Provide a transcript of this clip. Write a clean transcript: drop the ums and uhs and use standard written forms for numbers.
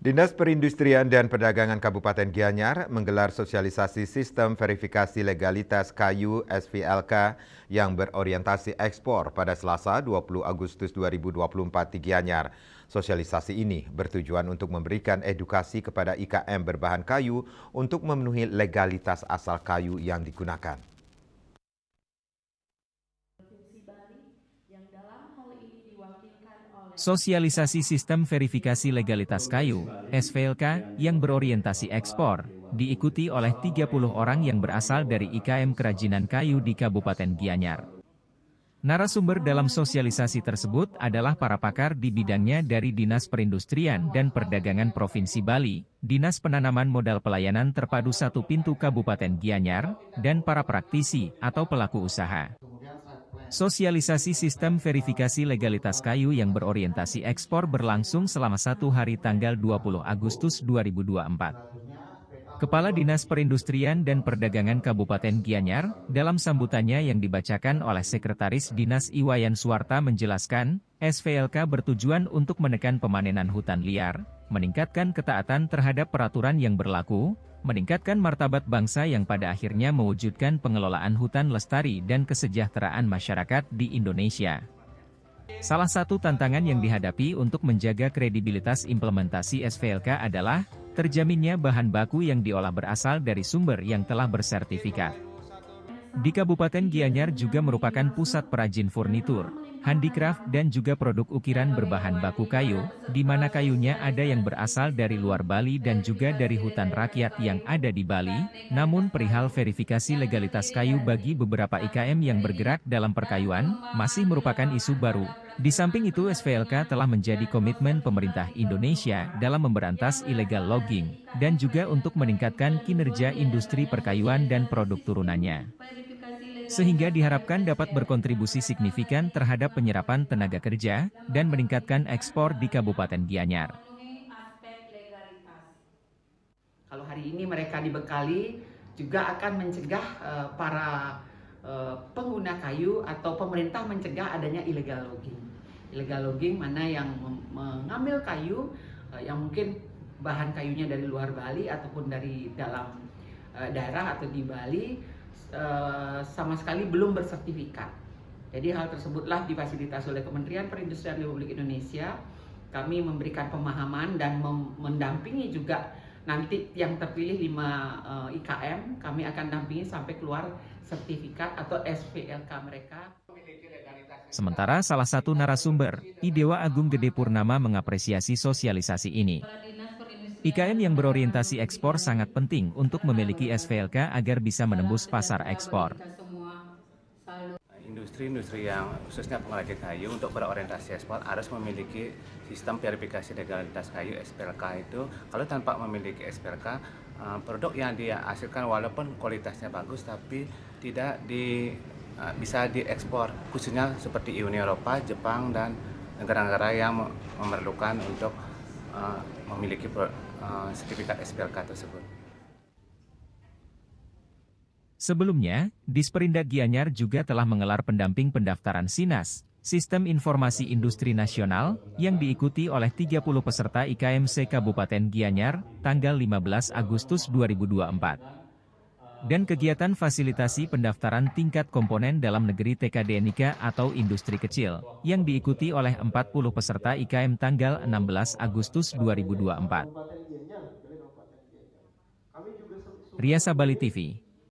Dinas Perindustrian dan Perdagangan Kabupaten Gianyar menggelar sosialisasi sistem verifikasi legalitas kayu (SVLK) yang berorientasi ekspor pada Selasa 20 Agustus 2024 di Gianyar. Sosialisasi ini bertujuan untuk memberikan edukasi kepada IKM berbahan kayu untuk memenuhi legalitas asal kayu yang digunakan. Sosialisasi sistem verifikasi legalitas kayu, SVLK, yang berorientasi ekspor, diikuti oleh 30 orang yang berasal dari IKM Kerajinan Kayu di Kabupaten Gianyar. Narasumber dalam sosialisasi tersebut adalah para pakar di bidangnya dari Dinas Perindustrian dan Perdagangan Provinsi Bali, Dinas Penanaman Modal Pelayanan Terpadu Satu Pintu Kabupaten Gianyar, dan para praktisi atau pelaku usaha. Sosialisasi sistem verifikasi legalitas kayu yang berorientasi ekspor berlangsung selama 1 hari tanggal 20 Agustus 2024. Kepala Dinas Perindustrian dan Perdagangan Kabupaten Gianyar, dalam sambutannya yang dibacakan oleh Sekretaris Dinas Iwayan Suwarta menjelaskan, SVLK bertujuan untuk menekan pemanenan hutan liar, meningkatkan ketaatan terhadap peraturan yang berlaku, meningkatkan martabat bangsa yang pada akhirnya mewujudkan pengelolaan hutan lestari dan kesejahteraan masyarakat di Indonesia. Salah satu tantangan yang dihadapi untuk menjaga kredibilitas implementasi SVLK adalah terjaminnya bahan baku yang diolah berasal dari sumber yang telah bersertifikat. Di Kabupaten Gianyar juga merupakan pusat perajin furnitur, handicraft dan juga produk ukiran berbahan baku kayu, di mana kayunya ada yang berasal dari luar Bali dan juga dari hutan rakyat yang ada di Bali. Namun perihal verifikasi legalitas kayu bagi beberapa IKM yang bergerak dalam perkayuan, masih merupakan isu baru. Di samping itu SVLK telah menjadi komitmen pemerintah Indonesia dalam memberantas illegal logging, dan juga untuk meningkatkan kinerja industri perkayuan dan produk turunannya. Sehingga diharapkan dapat berkontribusi signifikan terhadap penyerapan tenaga kerja, dan meningkatkan ekspor di Kabupaten Gianyar. Kalau hari ini mereka dibekali, juga akan mencegah para pengguna kayu atau pemerintah mencegah adanya illegal logging. Illegal logging mana yang mengambil kayu yang mungkin bahan kayunya dari luar Bali ataupun dari dalam daerah atau di Bali sama sekali belum bersertifikat. Jadi hal tersebutlah difasilitasi oleh Kementerian Perindustrian Republik Indonesia. Kami memberikan pemahaman dan mendampingi juga nanti yang terpilih 5 IKM, kami akan dampingi sampai keluar sertifikat atau SVLK mereka. Sementara salah satu narasumber, Idewa Agung Gede Purnama mengapresiasi sosialisasi ini. IKM yang berorientasi ekspor sangat penting untuk memiliki SVLK agar bisa menembus pasar ekspor. Industri-industri yang khususnya pengrajin kayu untuk berorientasi ekspor harus memiliki sistem verifikasi legalitas kayu SVLK itu. Kalau tanpa memiliki SVLK, produk yang dia hasilkan walaupun kualitasnya bagus tapi tidak bisa diekspor, khususnya seperti Uni Eropa, Jepang, dan negara-negara yang memerlukan untuk memiliki sertifikat SVLK tersebut. Sebelumnya, Disperindak Gianyar juga telah mengelar pendamping pendaftaran SINAS, Sistem Informasi Industri Nasional, yang diikuti oleh 30 peserta IKMC Kabupaten Gianyar, tanggal 15 Agustus 2024. Dan kegiatan fasilitasi pendaftaran tingkat komponen dalam negeri TKDNIK atau industri kecil, yang diikuti oleh 40 peserta IKM tanggal 16 Agustus 2024. Riasa Bali TV.